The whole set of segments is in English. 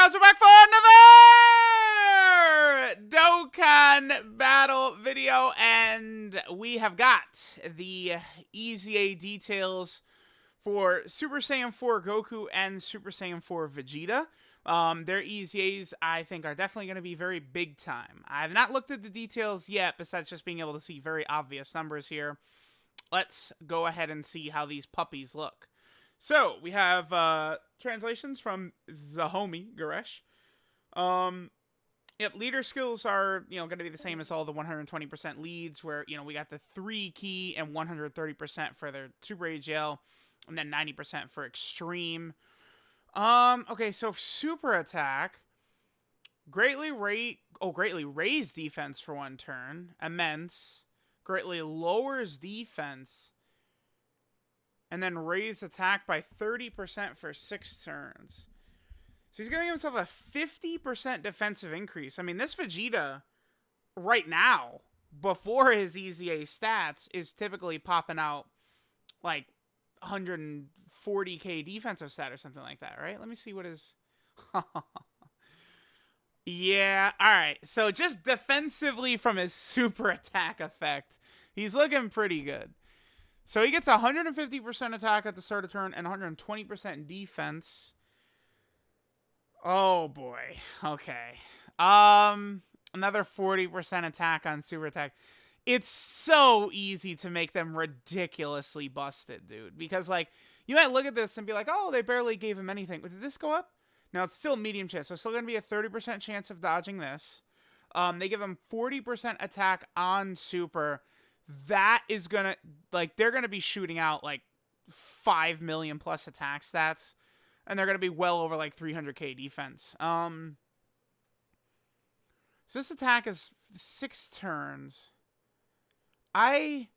guys, we're back for another Dokkan battle video, and we have got the EZA details for Super Saiyan 4 Goku and Super Saiyan 4 Vegeta. Their EZAs, I think, are definitely going to be very big time. I have not looked at the details yet, besides just being able to see very obvious numbers here. Let's go ahead and see how these puppies look. So, we have translations from Zahomi Garesh. Yep, leader skills are, going to be the same as all the 120% leads, where, we got the 3 key and 130% for their Super AGL, and then 90% for extreme. Okay, so super attack, greatly raise defense for 1 turn, immense, greatly lowers defense, and then raise attack by 30% for 6 turns. So he's giving himself a 50% defensive increase. I mean, this Vegeta, right now, before his EZA stats, is typically popping out, like, 140k defensive stat or something like that, right? Let me see what his... Yeah, alright. So just defensively from his super attack effect, he's looking pretty good. So he gets 150% attack at the start of turn and 120% defense. Oh boy. Okay. Another 40% attack on super attack. It's so easy to make them ridiculously busted, dude. Because, like, you might look at this and be like, oh, they barely gave him anything. But did this go up? No, it's still medium chance. So it's still going to be a 30% chance of dodging this. They give him 40% attack on super. That is going to, like, they're going to be shooting out, like, 5 million plus attack stats. And they're going to be well over, like, 300k defense. So this attack is 6 turns. I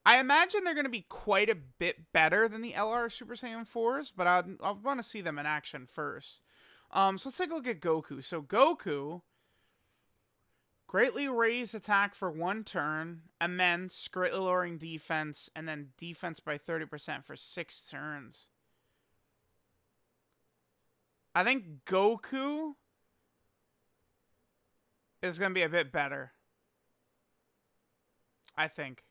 imagine they're going to be quite a bit better than the LR Super Saiyan 4s, but I want to see them in action first. So let's take a look at Goku. So Goku, greatly raise attack for 1 turn, immense, greatly lowering defense, and then defense by 30% for 6 turns. I think Goku is going to be a bit better. I think.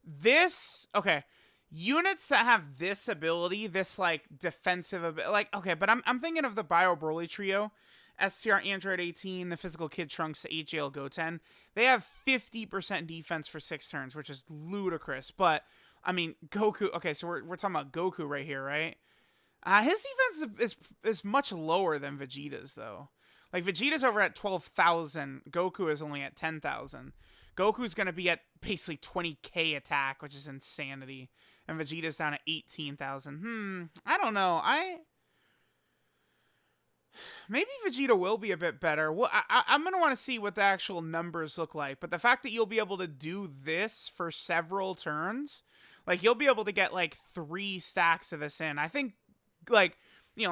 This, okay, units that have this ability, this, like, defensive ability, like, okay, but I'm thinking of the Bio Broly trio, STR Android 18, the Physical Kid Trunks, the AGL Goten. They have 50% defense for 6 turns, which is ludicrous, but, I mean, Goku, okay, so we're talking about Goku right here, right? His defense is much lower than Vegeta's, though. Like, Vegeta's over at 12,000, Goku is only at 10,000. Goku's going to be at basically 20k attack, which is insanity. And Vegeta's down at 18,000. I don't know. Maybe Vegeta will be a bit better. Well, I'm going to want to see what the actual numbers look like. But the fact that you'll be able to do this for several turns, like, you'll be able to get, like, 3 stacks of this in. I think, like,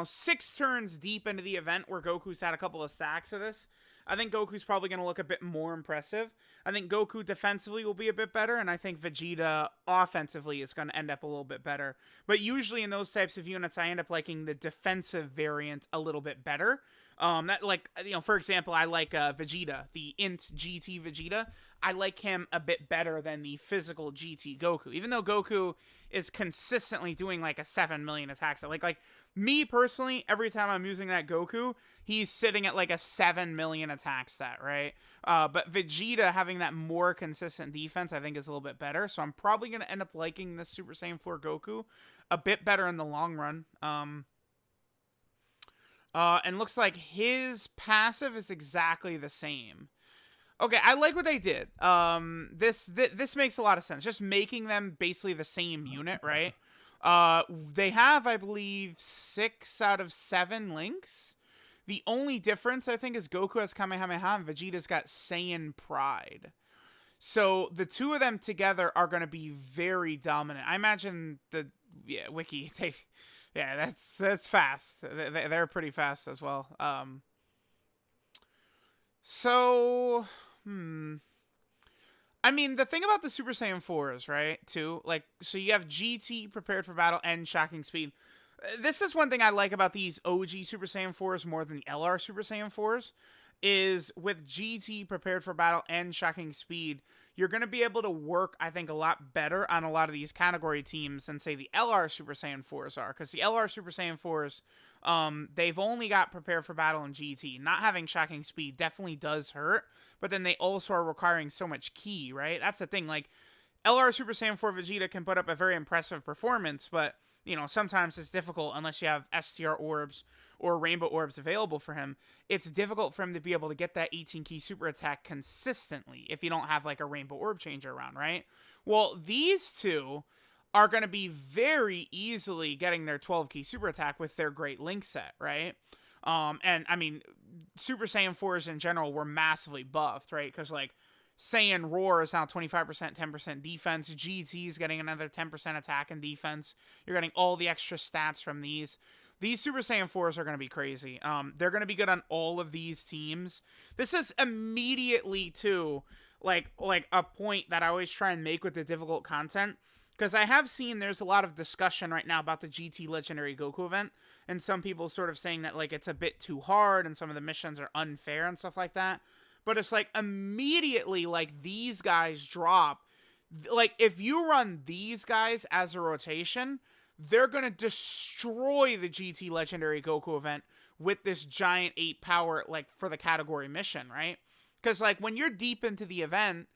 6 turns deep into the event where Goku's had a couple of stacks of this, I think Goku's probably going to look a bit more impressive. I think Goku defensively will be a bit better, and I think Vegeta offensively is going to end up a little bit better. But usually in those types of units, I end up liking the defensive variant a little bit better. For example, I like Vegeta, the Int GT Vegeta. I like him a bit better than the physical GT Goku, even though Goku is consistently doing like a 7 million attacks. Like me personally, every time I'm using that Goku, he's sitting at like a 7 million attack stat, right? But Vegeta having that more consistent defense, I think, is a little bit better. So I'm probably going to end up liking this Super Saiyan 4 Goku a bit better in the long run. And looks like his passive is exactly the same. Okay, I like what they did. This makes a lot of sense. Just making them basically the same unit, right? They have, I believe, 6 out of 7 links. The only difference, I think, is Goku has Kamehameha and Vegeta's got Saiyan Pride. So the two of them together are going to be very dominant. I imagine Wiki, that's fast. They're pretty fast as well. I mean, the thing about the Super Saiyan 4s, right, too, like, so you have GT, Prepared for Battle, and Shocking Speed. This is one thing I like about these OG Super Saiyan 4s more than the LR Super Saiyan 4s, is with GT prepared for battle and shocking speed, you're going to be able to work, I think, a lot better on a lot of these category teams than, say, the LR Super Saiyan 4s are. Because the LR Super Saiyan 4s, they've only got prepared for battle in GT. Not having shocking speed definitely does hurt, but then they also are requiring so much ki, right? That's the thing. Like, LR Super Saiyan 4 Vegeta can put up a very impressive performance, but, you know, sometimes it's difficult unless you have STR orbs or rainbow orbs available for him. It's difficult for him to be able to get that 18 key super attack consistently if you don't have like a rainbow orb changer around, right? Well, these two are going to be very easily getting their 12 key super attack with their great link set, right? And I mean, Super Saiyan 4s in general were massively buffed, right? Because like Saiyan Roar is now 25%, 10% defense. GT is getting another 10% attack and defense. You're getting all the extra stats from these. These Super Saiyan 4s are going to be crazy. They're going to be good on all of these teams. This is immediately, too, like a point that I always try and make with the difficult content. Because I have seen there's a lot of discussion right now about the GT Legendary Goku event. And some people sort of saying that like it's a bit too hard and some of the missions are unfair and stuff like that. But it's like immediately like these guys drop. Like if you run these guys as a rotation, they're going to destroy the GT Legendary Goku event with this giant 8 power, like, for the category mission, right? Because, like, when you're deep into the event,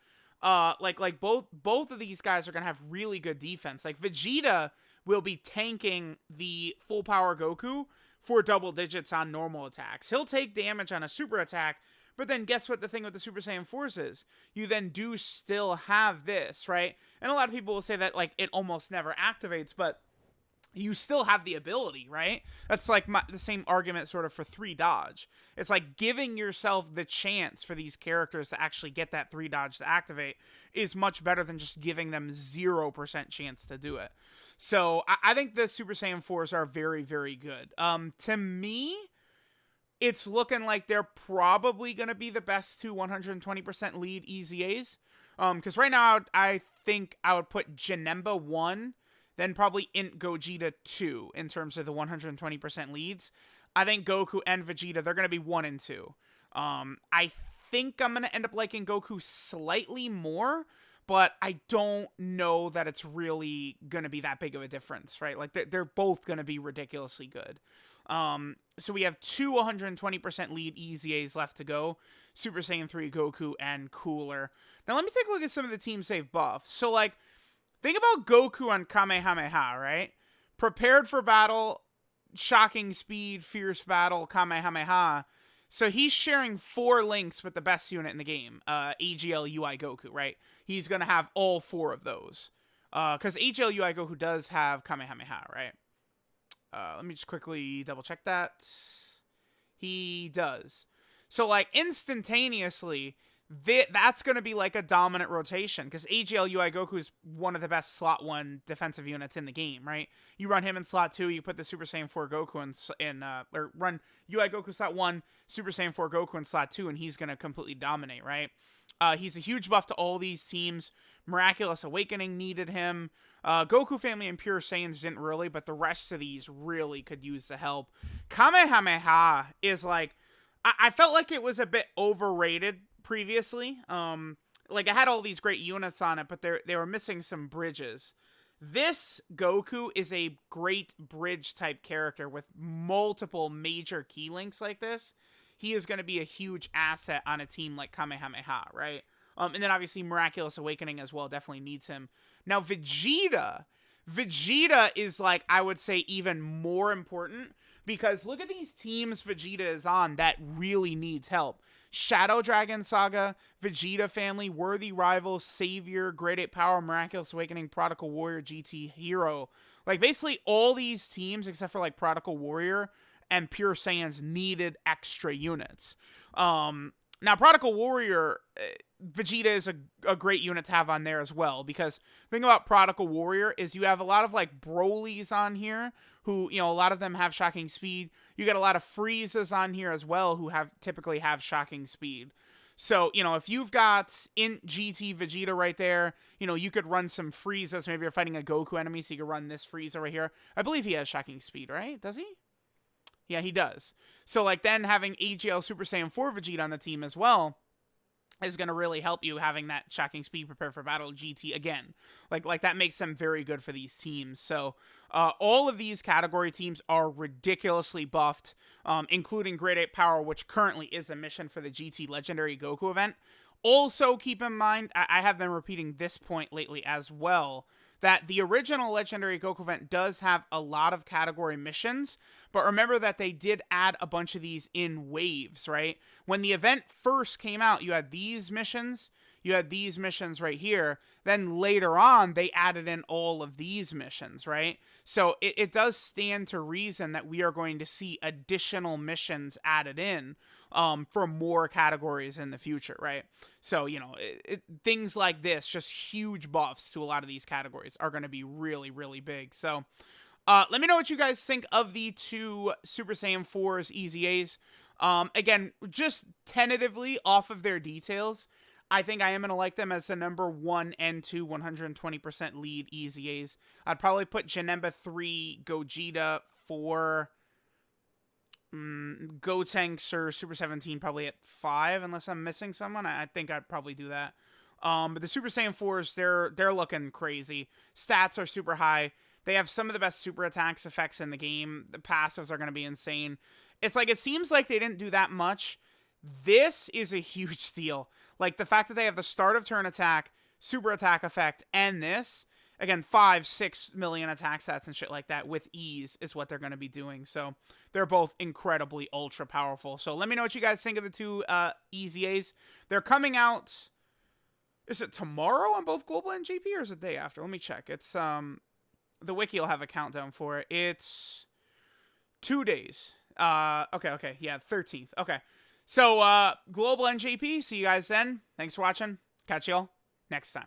like both of these guys are going to have really good defense. Like, Vegeta will be tanking the full power Goku for double digits on normal attacks. He'll take damage on a super attack, but then guess what the thing with the Super Saiyan 4s is? You then do still have this, right? And a lot of people will say that, like, it almost never activates, but you still have the ability, right? That's like the same argument sort of for 3 dodge. It's like giving yourself the chance for these characters to actually get that 3 dodge to activate is much better than just giving them 0% chance to do it. So I think the Super Saiyan 4s are very, very good. To me, it's looking like they're probably going to be the best 2 120% lead EZAs. Because right now, I think I would put Janemba 1, then probably Int Gogeta 2 in terms of the 120% leads. I think Goku and Vegeta, they're going to be 1 and 2. I think I'm going to end up liking Goku slightly more, but I don't know that it's really going to be that big of a difference, right? Like, they're both going to be ridiculously good. So we have 2 120% lead EZAs left to go. Super Saiyan 3 Goku and Cooler. Now, let me take a look at some of the teams they've buffed. So, like, think about Goku on Kamehameha, right? Prepared for battle, shocking speed, fierce battle, Kamehameha. So he's sharing 4 links with the best unit in the game, AGL UI Goku, right? He's going to have all 4 of those. Because AGL UI Goku does have Kamehameha, right? Let me just quickly double check that. He does. So, like, instantaneously, that's going to be like a dominant rotation because AGL UI Goku is one of the best slot 1 defensive units in the game, right? You run him in slot 2, you put the Super Saiyan 4 Goku or run UI Goku slot 1, Super Saiyan 4 Goku in slot 2, and he's going to completely dominate, right? He's a huge buff to all these teams. Miraculous Awakening needed him. Goku Family and Pure Saiyans didn't really, but the rest of these really could use the help. Kamehameha is like, I felt like it was a bit overrated previously. Like, I had all these great units on it, but they were missing some bridges. This Goku is a great bridge type character with multiple major key links like this. He is going to be a huge asset on a team like Kamehameha, right? And then obviously Miraculous Awakening as well definitely needs him. Now Vegeta is like, I would say, even more important because look at these teams Vegeta is on that really needs help. Shadow Dragon Saga, Vegeta Family, Worthy Rivals, Savior, Great 8 Power, Miraculous Awakening, Prodigal Warrior, GT Hero. Like, basically all these teams, except for, like, Prodigal Warrior and Pure Saiyans, needed extra units. Now, Prodigal Warrior, Vegeta is a great unit to have on there as well, because the thing about Prodigal Warrior is you have a lot of, like, Brolys on here, who, you know, a lot of them have shocking speed. You get a lot of Friezas on here as well, who typically have shocking speed. So, you know, if you've got Int GT Vegeta right there, you know, you could run some Friezas. Maybe you're fighting a Goku enemy, so you could run this Frieza right here. I believe he has shocking speed, right? Does he? Yeah, he does. So, like, then having AGL Super Saiyan 4 Vegeta on the team as well is going to really help you, having that shocking speed prepare for battle GT again. Like that makes them very good for these teams. So all of these category teams are ridiculously buffed, including Grade 8 Power, which currently is a mission for the GT Legendary Goku event. Also, keep in mind, I have been repeating this point lately as well, that the original Legendary Goku event does have a lot of category missions, but remember that they did add a bunch of these in waves, right? When the event first came out, you had these missions right here. Then later on, they added in all of these missions, right? So it does stand to reason that we are going to see additional missions added in for more categories in the future, right? So, you know, things like this, just huge buffs to a lot of these categories, are going to be really, really big. So, let me know what you guys think of the two Super Saiyan 4's EZAs. Again, just tentatively off of their details, I think I am going to like them as the number 1 and 2 120% lead EZAs. I'd probably put Janemba 3, Gogeta 4, Gotenks or Super 17 probably at 5, unless I'm missing someone. I think I'd probably do that. But the Super Saiyan 4s, they're looking crazy. Stats are super high. They have some of the best super attacks effects in the game. The passives are going to be insane. It's like, it seems like they didn't do that much. This is a huge deal. Like, the fact that they have the start of turn attack, super attack effect, and this, again, 5-6 million attack stats and shit like that with ease is what they're going to be doing. So they're both incredibly ultra powerful. So let me know what you guys think of the two EZAs. They're coming out, is it tomorrow on both Global and GP, or is it the day after? Let me check. It's the wiki will have a countdown for it. It's 2 days. Okay, yeah, 13th. Okay. So, Global NJP, see you guys then. Thanks for watching. Catch y'all next time.